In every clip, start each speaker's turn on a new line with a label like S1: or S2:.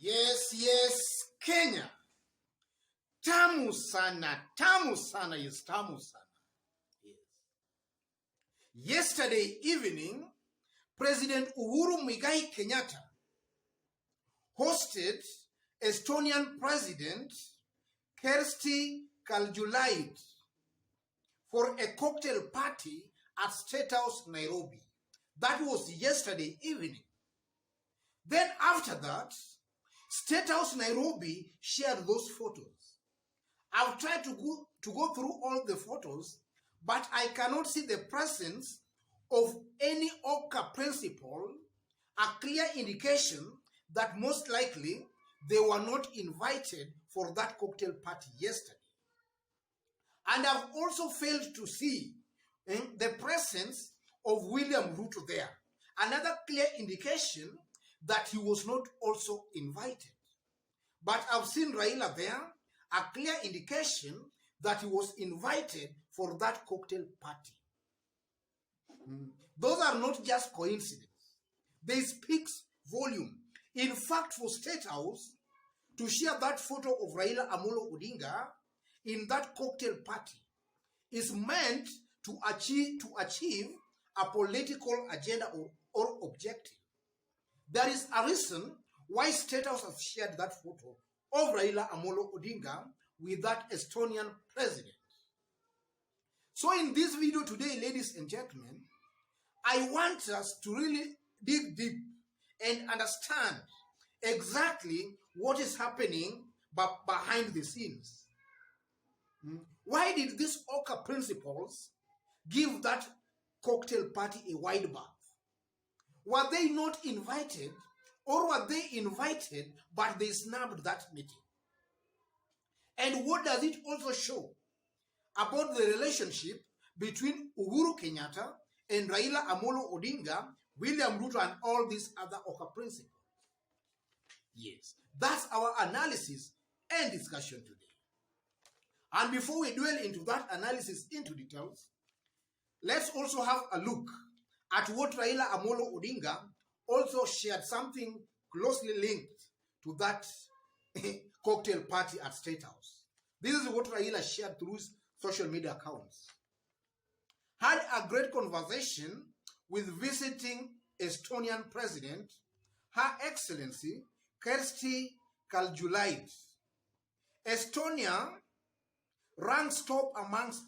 S1: Yes, Kenya. Tamu sana, yes, tamu sana. Yes. Yesterday evening, President Uhuru Kenyatta hosted Estonian President Kersti Kaljulaid for a cocktail party at Statehouse, Nairobi. That was yesterday evening. Then after that, Statehouse Nairobi shared those photos. I've tried to go through all the photos, but I cannot see the presence of any OKA principal, a clear indication that most likely they were not invited for that cocktail party yesterday. And I've also failed to see the presence of William Ruto there. Another clear indication that he was not also invited. But I've seen Raila there, a clear indication that he was invited for that cocktail party. Those are not just coincidence. They speak volume. In fact, for Statehouse to share that photo of Raila Amolo Odinga in that cocktail party is meant to achieve a political agenda or objective. There is a reason why Statehouse has shared that photo of Raila Amolo Odinga with that Estonian president. So in this video today, ladies and gentlemen, I want us to really dig deep and understand exactly what is happening behind the scenes. Why did these OKA principals give that cocktail party a wide berth? Were they not invited, or were they invited but they snubbed that meeting? And what does it also show about the relationship between Uhuru Kenyatta and Raila Amolo Odinga, William Ruto, and all these other OKA principals? Yes, that's our analysis and discussion today. And before we dwell into that analysis into details, let's also have a look at what Raila Amolo Odinga also shared, something closely linked to that cocktail party at Statehouse. This is what Raila shared through his social media accounts. Had a great conversation with visiting Estonian President, Her Excellency Kersti Kaljulaid. Estonia ranks top amongst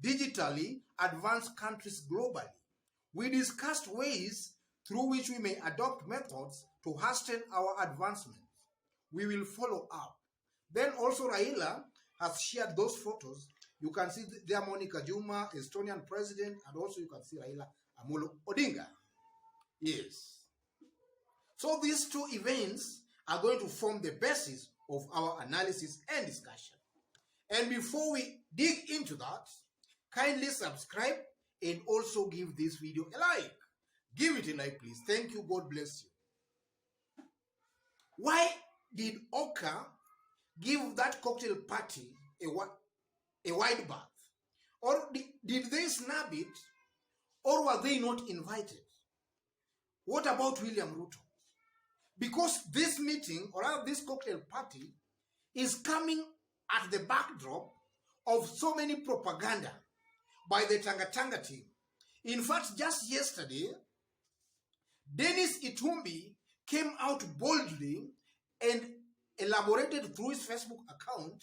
S1: digitally advanced countries globally. We discussed ways through which we may adopt methods to hasten our advancements. We will follow up. Then also Raila has shared those photos. You can see there Monica Juma, Estonian president, and also you can see Raila Amolo Odinga. Yes. So these two events are going to form the basis of our analysis and discussion. And before we dig into that, kindly subscribe and also give this video a like. Give it a like, please. Thank you. God bless you. Why did OKA give that cocktail party a wide berth? Or did they snub it? Or were they not invited? What about William Ruto? Because this meeting, or this cocktail party, is coming at the backdrop of so many propaganda by the Tanga team. In fact, just yesterday, Dennis Itumbi came out boldly and elaborated through his Facebook account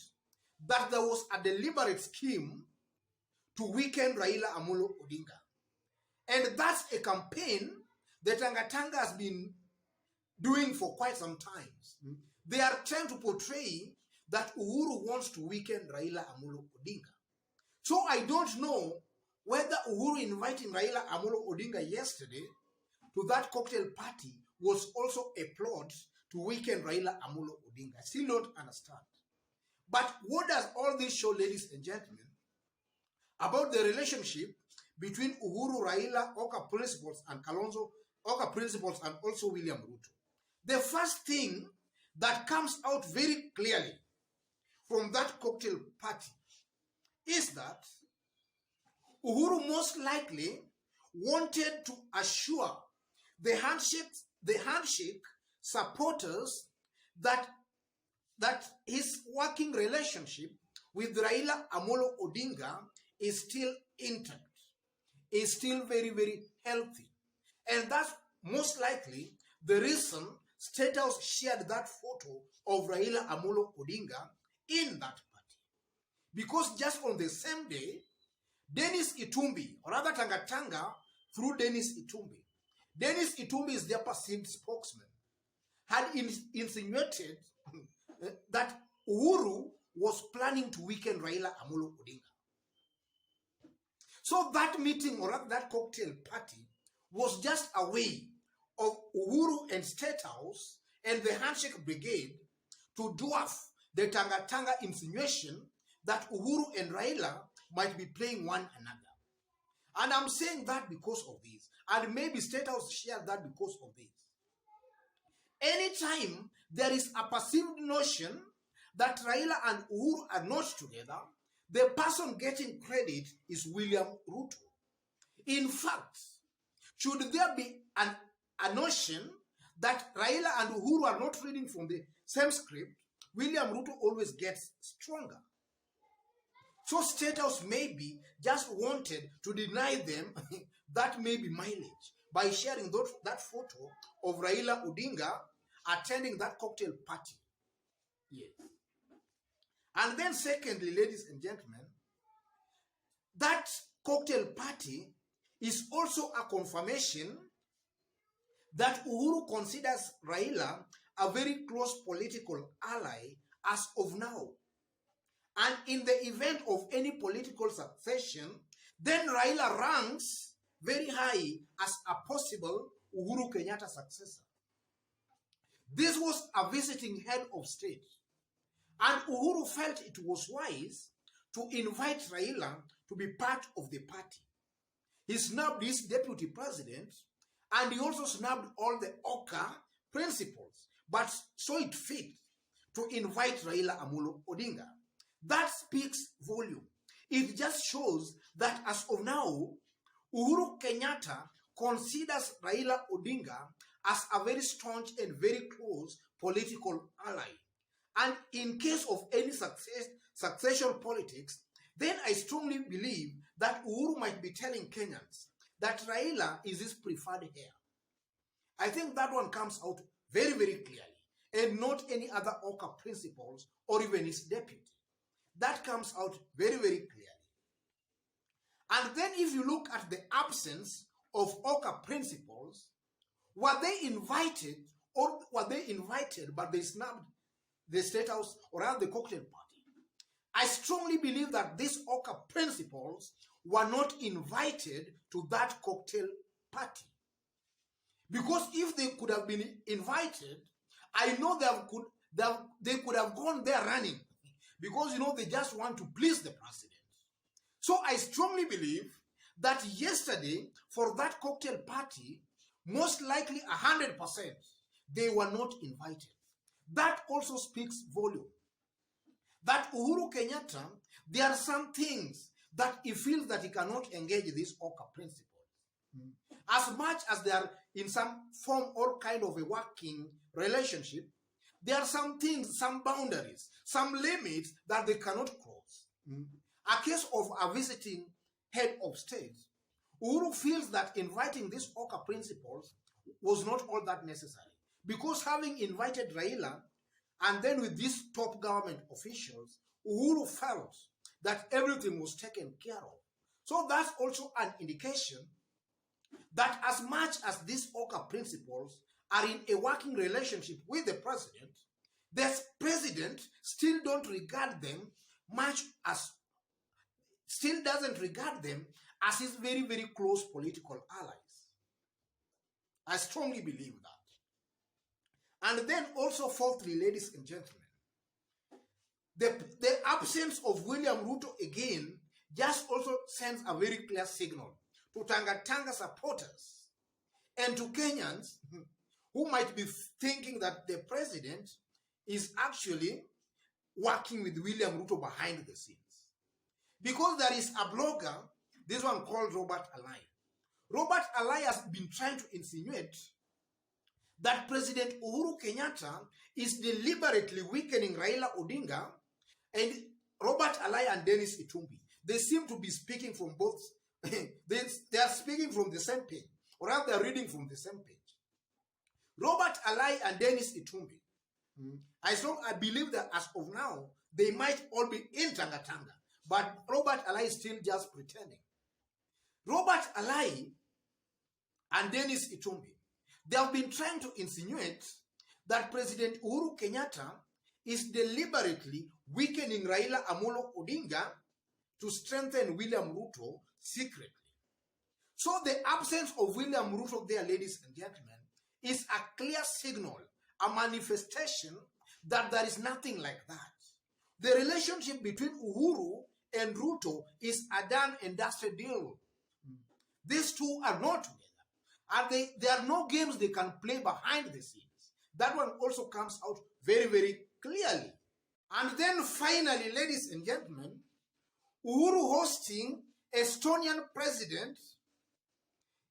S1: that there was a deliberate scheme to weaken Raila Amolo Odinga. And that's a campaign that Tanga has been doing for quite some time. They are trying to portray that Uhuru wants to weaken Raila Amolo Odinga. So I don't know whether Uhuru inviting Raila Amolo Odinga yesterday to that cocktail party was also a plot to weaken Raila Amolo Odinga. I still don't understand. But what does all this show, ladies and gentlemen, about the relationship between Uhuru, Raila, OKA principals, and Kalonzo, OKA principals, and also William Ruto? The first thing that comes out very clearly from that cocktail party is that Uhuru most likely wanted to assure the handshake supporters that his working relationship with Raila Amolo Odinga is still intact, is still very, very healthy. And that's most likely the reason Statehouse shared that photo of Raila Amolo Odinga in that party. Because just on the same day, Dennis Itumbi, or rather Tanga through Dennis Itumbi. Dennis Itumbi is their perceived spokesman, had insinuated that Uhuru was planning to weaken Raila Amolo Odinga. So that meeting, or that cocktail party, was just a way of Uhuru and Statehouse and the Handshake Brigade to dwarf the Tanga insinuation that Uhuru and Raila might be playing one another. And I'm saying that because of this. And maybe Statehouse shared that because of this. Anytime there is a perceived notion that Raila and Uhuru are not together, the person getting credit is William Ruto. In fact, should there be a notion that Raila and Uhuru are not reading from the same script, William Ruto always gets stronger. So Statehouse maybe just wanted to deny them that maybe mileage by sharing that photo of Raila Odinga attending that cocktail party. Yes. And then secondly, ladies and gentlemen, that cocktail party is also a confirmation that Uhuru considers Raila a very close political ally as of now. And in the event of any political succession, then Raila ranks very high as a possible Uhuru Kenyatta successor. This was a visiting head of state. And Uhuru felt it was wise to invite Raila to be part of the party. He snubbed his deputy president, and he also snubbed all the OKA principles, but saw it fit to invite Raila Amolo Odinga. That speaks volume. It just shows that as of now, Uhuru Kenyatta considers Raila Odinga as a very staunch and very close political ally. And in case of any succession politics, then I strongly believe that Uhuru might be telling Kenyans that Raila is his preferred heir. I think that one comes out very, very clearly, and not any other OKA principles or even his deputy. That comes out very, very clearly. And then if you look at the absence of OKA principles, were they invited but they snubbed the Statehouse or rather the cocktail party? I strongly believe that these OKA principles were not invited to that cocktail party. Because if they could have been invited, I know they could have gone there running. Because, they just want to please the president. So I strongly believe that yesterday, for that cocktail party, most likely 100%, they were not invited. That also speaks volume. That Uhuru Kenyatta, there are some things that he feels that he cannot engage these OKA principles. As much as they are in some form or kind of a working relationship, there are some things, some boundaries, some limits that they cannot cross. A case of a visiting head of state, Uhuru feels that inviting these OKA principles was not all that necessary. Because having invited Raila, and then with these top government officials, Uhuru felt that everything was taken care of. So that's also an indication that as much as these OKA principles are in a working relationship with the president still doesn't regard them as his very, very close political allies. I strongly believe that. And then also fourthly, ladies and gentlemen, the absence of William Ruto again just also sends a very clear signal to Tanga supporters and to Kenyans who might be thinking that the president is actually working with William Ruto behind the scenes. Because there is a blogger, this one called Robert Alai. Robert Alai has been trying to insinuate that President Uhuru Kenyatta is deliberately weakening Raila Odinga and Robert Alai and Dennis Itumbi. They seem to be speaking from both. they are speaking from the same page, or rather they are reading from the same page. Robert Alai and Dennis Itumbi. I believe that as of now, they might all be in Tangatanga, but Robert Alai is still just pretending. Robert Alai and Dennis Itumbi, they have been trying to insinuate that President Uhuru Kenyatta is deliberately weakening Raila Amolo Odinga to strengthen William Ruto secretly. So the absence of William Ruto there, ladies and gentlemen, is a clear signal, a manifestation that there is nothing like that. The relationship between Uhuru and Ruto is a done and dusted deal. These two are not together. And there are no games they can play behind the scenes. That one also comes out very, very clearly. And then finally, ladies and gentlemen, Uhuru hosting Estonian president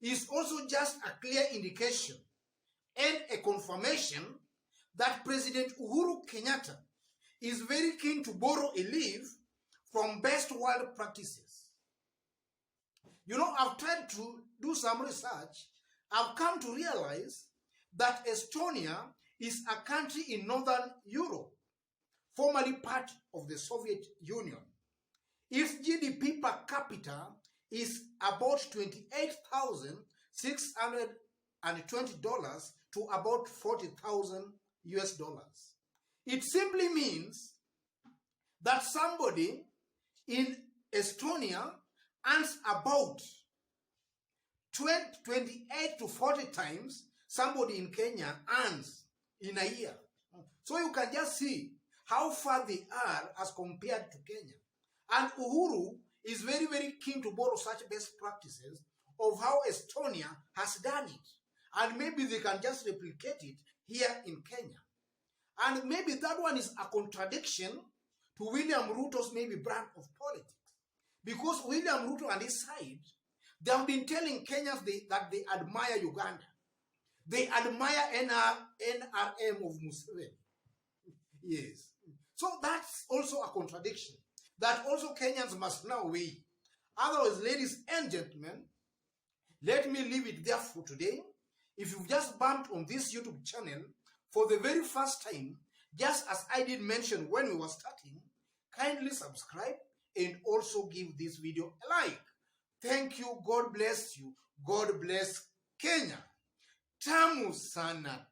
S1: is also just a clear indication and a confirmation that President Uhuru Kenyatta is very keen to borrow a leaf from best world practices. You know, I've tried to do some research. I've come to realize that Estonia is a country in Northern Europe, formerly part of the Soviet Union. Its GDP per capita is about $28,620 to about 40,000 US dollars. It simply means that somebody in Estonia earns about 28 to 40 times somebody in Kenya earns in a year. So you can just see how far they are as compared to Kenya. And Uhuru is very, very keen to borrow such best practices of how Estonia has done it. And maybe they can just replicate it here in Kenya. And maybe that one is a contradiction to William Ruto's maybe brand of politics. Because William Ruto and his side, they have been telling Kenyans that they admire Uganda. They admire NRM of Museveni. Yes. So that's also a contradiction that also Kenyans must now weigh. Otherwise, ladies and gentlemen, let me leave it there for today. If you've just bumped on this YouTube channel for the very first time, just as I did mention when we were starting, kindly subscribe and also give this video a like. Thank you. God bless you. God bless Kenya. Tamu sana